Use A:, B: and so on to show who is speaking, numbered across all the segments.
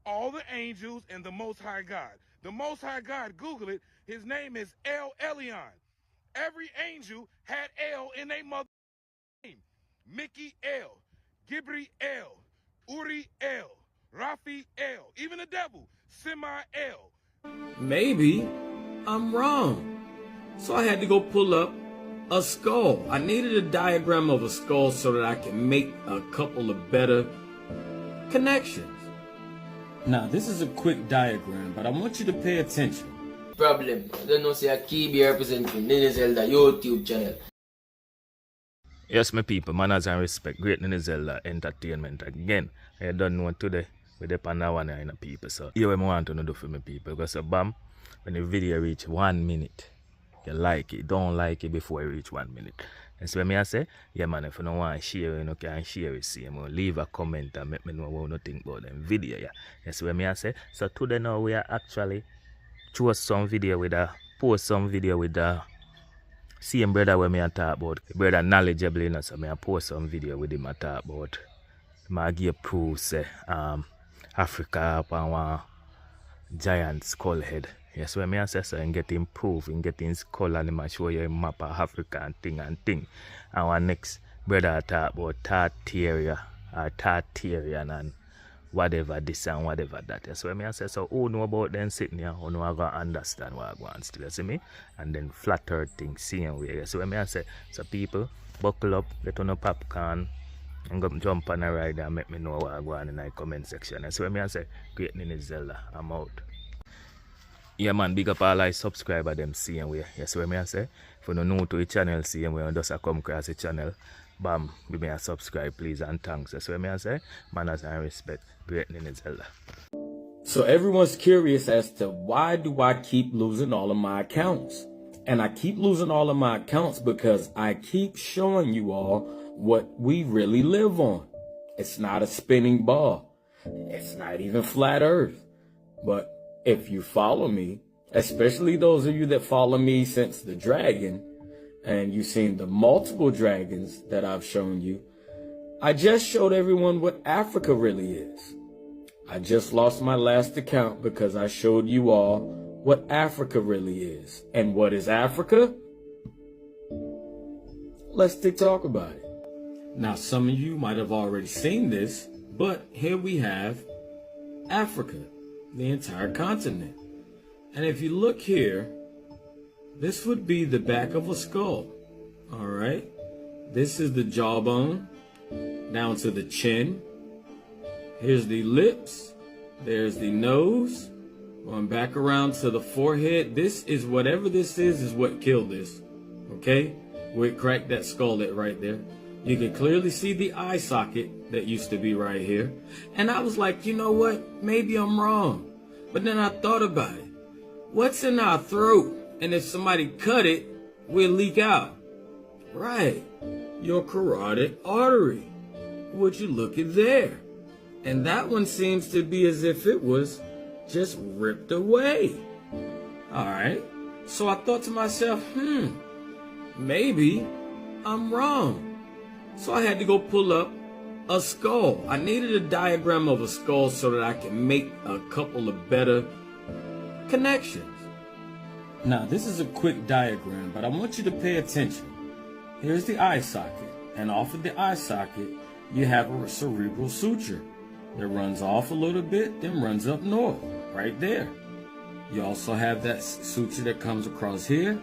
A: all the angels and the Most High God. The Most High God, Google it, his name is El Elyon. Every angel had El in their mother name. Mickey El, Gabriel, Uriel, Raphael, even the devil, Semi-El.
B: Maybe I'm wrong. So I had to go pull up a skull. I needed a diagram of a skull so that I can make a couple of better connections. Now, this is a quick diagram, but I want you to pay attention.
C: Problem. I don't know, say I keep representing Zelda YouTube channel.
D: Yes, my people, manners and respect. Great Zelda Entertainment again. I don't know today. We're the pan one in the people. So, here I want to do for my people. Because, bam, when the video reach 1 minute, you like it. Don't like it before it reach 1 minute. And so, when I say, yeah, man, if you don't want to share, you can share it. See, leave a comment and make me know what you think about the video. Yeah. Yes, when I say, so today now we are actually post some video with the same brother where me a talk about. Brother knowledgeable enough, so me a post some video with him a talk about. I give proof say Africa upon one giant skull head. Yes, when me say so and get him proof and get his skull and him show you a map of Africa and thing. And our next brother talk about Tartarian and whatever this and whatever that. Yes, when me say so who know about them sitting here, who know I gonna understand what I want to see me? And then flatter things seeing way. Yes, when me say so people buckle up, get on a popcorn. I'm going to jump on a ride and make me know what I go on in the comment section. And so when I say, great Zelda, I'm out. Yeah man, big up all I subscriber them same way. Yes, when I say, if you don't know to the channel same way, and just come across the channel, bam, give me a subscribe please and thanks. That's when I say, manners and respect, great Zelda.
B: So everyone's curious as to why do I keep losing all of my accounts? And I keep losing all of my accounts because I keep showing you all what we really live on. It's not a spinning ball. It's not even flat earth. But if you follow me, especially those of you that follow me since the dragon, and you've seen the multiple dragons that I've shown you, I just showed everyone what Africa really is. I just lost my last account because I showed you all what Africa really is. And what is Africa? Let's talk about it. Now, some of you might have already seen this, but here we have Africa, the entire continent. And if you look here, this would be the back of a skull. All right. This is the jawbone down to the chin. Here's the lips. There's the nose. Going back around to the forehead. This is whatever this is what killed this. Okay. We cracked that skull right there. You can clearly see the eye socket that used to be right here. And I was like, you know what? Maybe I'm wrong. But then I thought about it. What's in our throat? And if somebody cut it, we'll leak out. Right. Your carotid artery. Would you look at there? And that one seems to be as if it was just ripped away. All right. So I thought to myself, maybe I'm wrong. So I had to go pull up a skull. I needed a diagram of a skull so that I can make a couple of better connections. Now, this is a quick diagram, but I want you to pay attention. Here's the eye socket, and off of the eye socket, you have a cerebral suture that runs off a little bit, then runs up north, right there. You also have that suture that comes across here,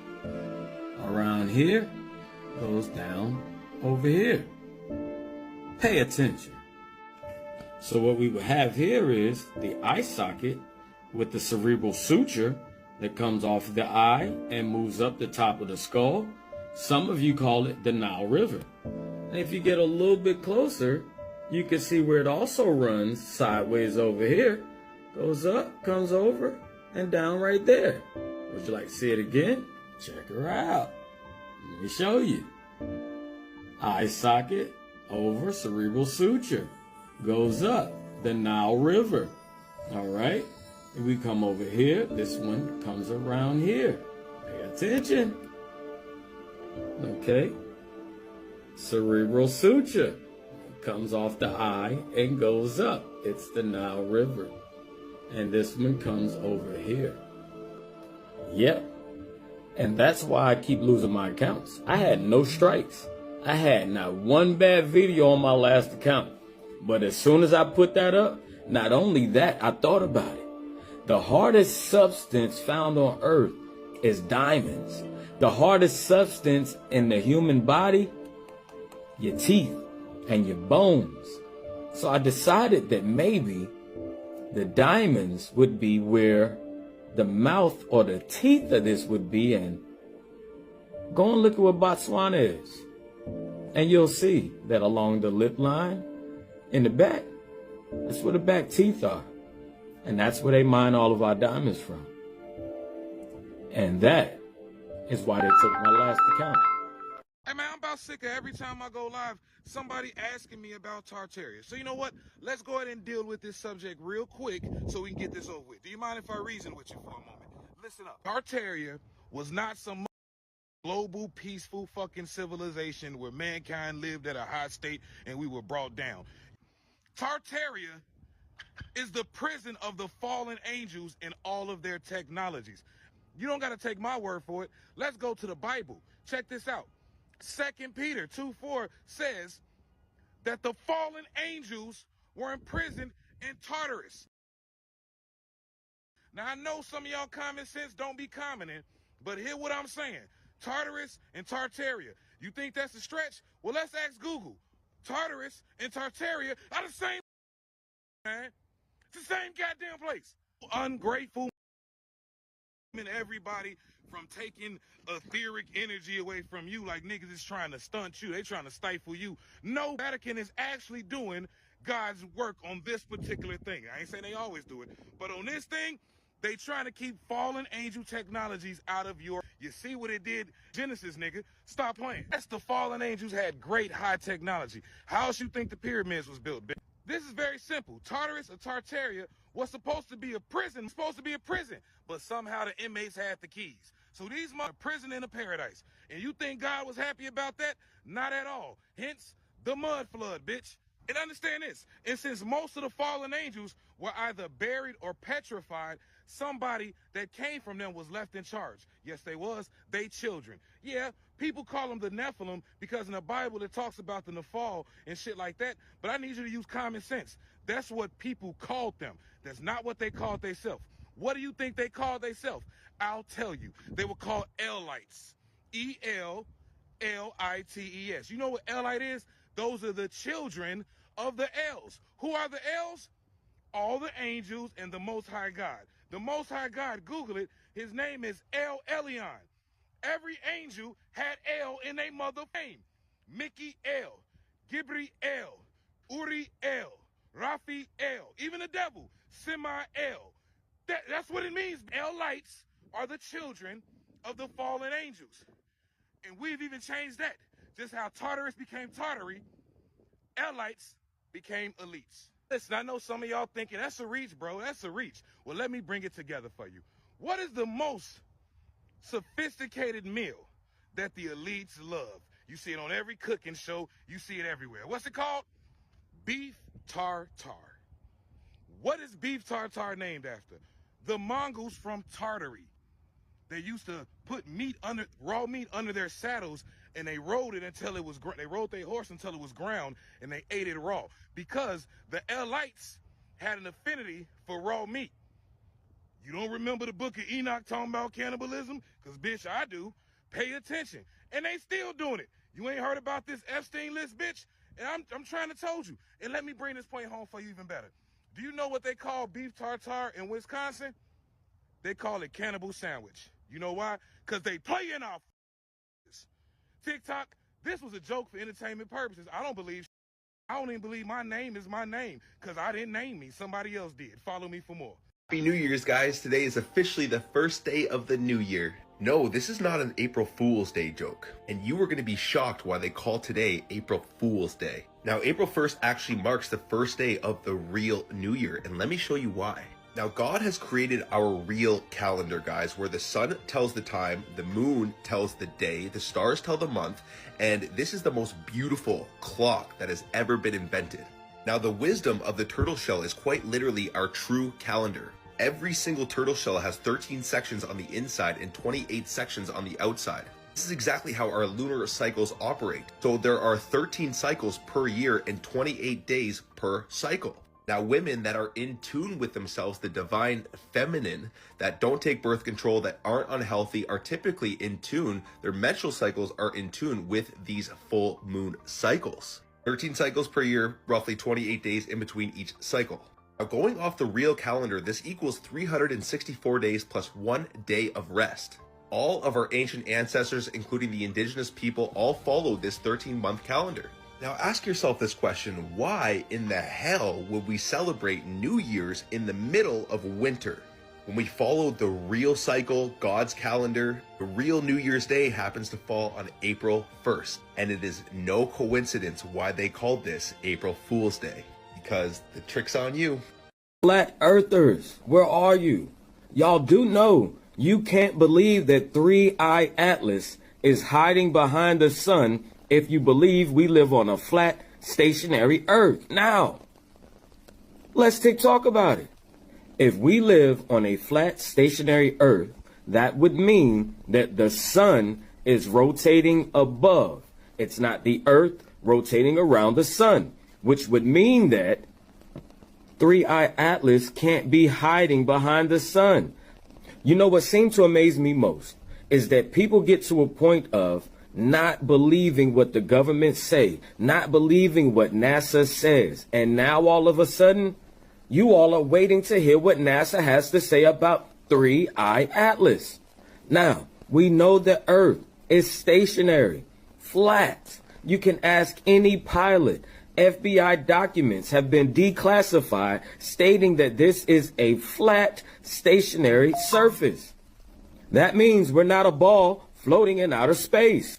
B: around here, goes down over here. Pay attention. So what we would have here is the eye socket with the cerebral suture that comes off of the eye and moves up the top of the skull. Some of you call it the Nile River. And if you get a little bit closer, you can see where it also runs sideways over here, goes up, comes over, and down right there. Would you like to see it again? Check her out. Let me show you. Eye socket over cerebral suture. Goes up the Nile River. All right. And we come over here. This one comes around here. Pay attention. Okay. Cerebral suture comes off the eye and goes up. It's the Nile River. And this one comes over here. Yep. And that's why I keep losing my accounts. I had no strikes. I had not one bad video on my last account. But as soon as I put that up, not only that, I thought about it. The hardest substance found on earth is diamonds. The hardest substance in the human body, your teeth and your bones. So I decided that maybe the diamonds would be where the mouth or the teeth of this would be, and go and look at what Botswana is. And you'll see that along the lip line, in the back, that's where the back teeth are. And that's where they mine all of our diamonds from. And that is why they took my last account.
A: Hey man, I'm about sick of every time I go live, somebody asking me about Tartaria. So you know what? Let's go ahead and deal with this subject real quick so we can get this over with. Do you mind if I reason with you for a moment? Listen up. Tartaria was not some global, peaceful fucking civilization where mankind lived at a high state and we were brought down. Tartaria is the prison of the fallen angels and all of their technologies. You don't got to take my word for it. Let's go to the Bible. Check this out. 2 Peter 2:4 says that the fallen angels were imprisoned in Tartarus. Now, I know some of y'all common sense don't be commenting, but hear what I'm saying. Tartarus and Tartaria. You think that's a stretch? Well, let's ask Google. Tartarus and Tartaria are the same, man. It's the same goddamn place. Ungrateful and everybody from taking etheric energy away from you, like niggas is trying to stunt you. They trying to stifle you. No, Vatican is actually doing God's work on this particular thing. I ain't saying they always do it, but on this thing, they trying to keep fallen angel technologies out of your... You see what it did? Genesis, nigga. Stop playing. That's the fallen angels had great high technology. How else you think the pyramids was built, bitch? This is very simple. Tartarus or Tartaria was supposed to be a prison, but somehow the inmates had the keys. So these are a prison in a paradise. And you think God was happy about that? Not at all. Hence, the mud flood, bitch. And understand this. And since most of the fallen angels were either buried or petrified, somebody that came from them was left in charge. Yes, they was. They children. Yeah, people call them the Nephilim because in the Bible it talks about the Nephal and shit like that. But I need you to use common sense. That's what people called them. That's not what they called themselves. What do you think they called themselves? I'll tell you. They were called Elites. E-L-L-I-T-E-S. You know what Elite is? Those are the children of the Els. Who are the Els? All the angels and the Most High God. The Most High God, Google it, his name is El Elyon. Every angel had El in their mother name. Mickey El, Gabriel, Uriel, Raphael, even the devil, Semi-El. That's what it means. Elites are the children of the fallen angels. And we've even changed that. Just how Tartarus became Tartary, Elites became elites. Listen, I know some of y'all thinking, that's a reach, bro. That's a reach. Well, let me bring it together for you. What is the most sophisticated meal that the elites love? You see it on every cooking show. You see it everywhere. What's it called? Beef tartare. What is beef tartare named after? The Mongols from Tartary. They used to put raw meat under their saddles, and they rode it until it was they rode their horse until it was ground, and they ate it raw because the Elites had an affinity for raw meat. You don't remember the book of Enoch talking about cannibalism? Because, bitch, I do. Pay attention. And they still doing it. You ain't heard about this Epstein list, bitch? And I'm trying to tell you. And let me bring this point home for you even better. Do you know what they call beef tartare in Wisconsin? They call it cannibal sandwich. You know why? Because they play in our TikTok. This was a joke for entertainment purposes. I don't even believe my name is my name because I didn't name me. Somebody else did. Follow me for more.
E: Happy New Year's, guys. Today is officially the first day of the new year. No, this is not an April Fool's Day joke. And you are going to be shocked why they call today April Fool's Day. Now, April 1st actually marks the first day of the real new year. And let me show you why. Now, God has created our real calendar, guys, where the sun tells the time, the moon tells the day, the stars tell the month, and this is the most beautiful clock that has ever been invented. Now, the wisdom of the turtle shell is quite literally our true calendar. Every single turtle shell has 13 sections on the inside and 28 sections on the outside. This is exactly how our lunar cycles operate. So there are 13 cycles per year and 28 days per cycle. Now, women that are in tune with themselves, the divine feminine, that don't take birth control, that aren't unhealthy, are typically in tune. Their menstrual cycles are in tune with these full moon cycles. 13 cycles per year, roughly 28 days in between each cycle. Now, going off the real calendar, this equals 364 days plus 1 day of rest. All of our ancient ancestors, including the indigenous people, all followed this 13-month calendar. Now ask yourself this question: why in the hell would we celebrate New Year's in the middle of winter? When we follow the real cycle, God's calendar, the real New Year's Day happens to fall on April 1st. And it is no coincidence why they called this April Fool's Day, because the trick's on you.
B: Flat earthers, where are you? Y'all do know you can't believe that 3-Eye Atlas is hiding behind the sun if you believe we live on a flat, stationary earth. Now, let's talk about it. If we live on a flat, stationary earth, that would mean that the sun is rotating above. It's not the earth rotating around the sun, which would mean that 3-Eye Atlas can't be hiding behind the sun. You know what seemed to amaze me most is that people get to a point of not believing what the government say, not believing what NASA says. And now all of a sudden, you all are waiting to hear what NASA has to say about 3-Eye Atlas. Now, we know the Earth is stationary, flat. You can ask any pilot. FBI documents have been declassified stating that this is a flat, stationary surface. That means we're not a ball floating in outer space.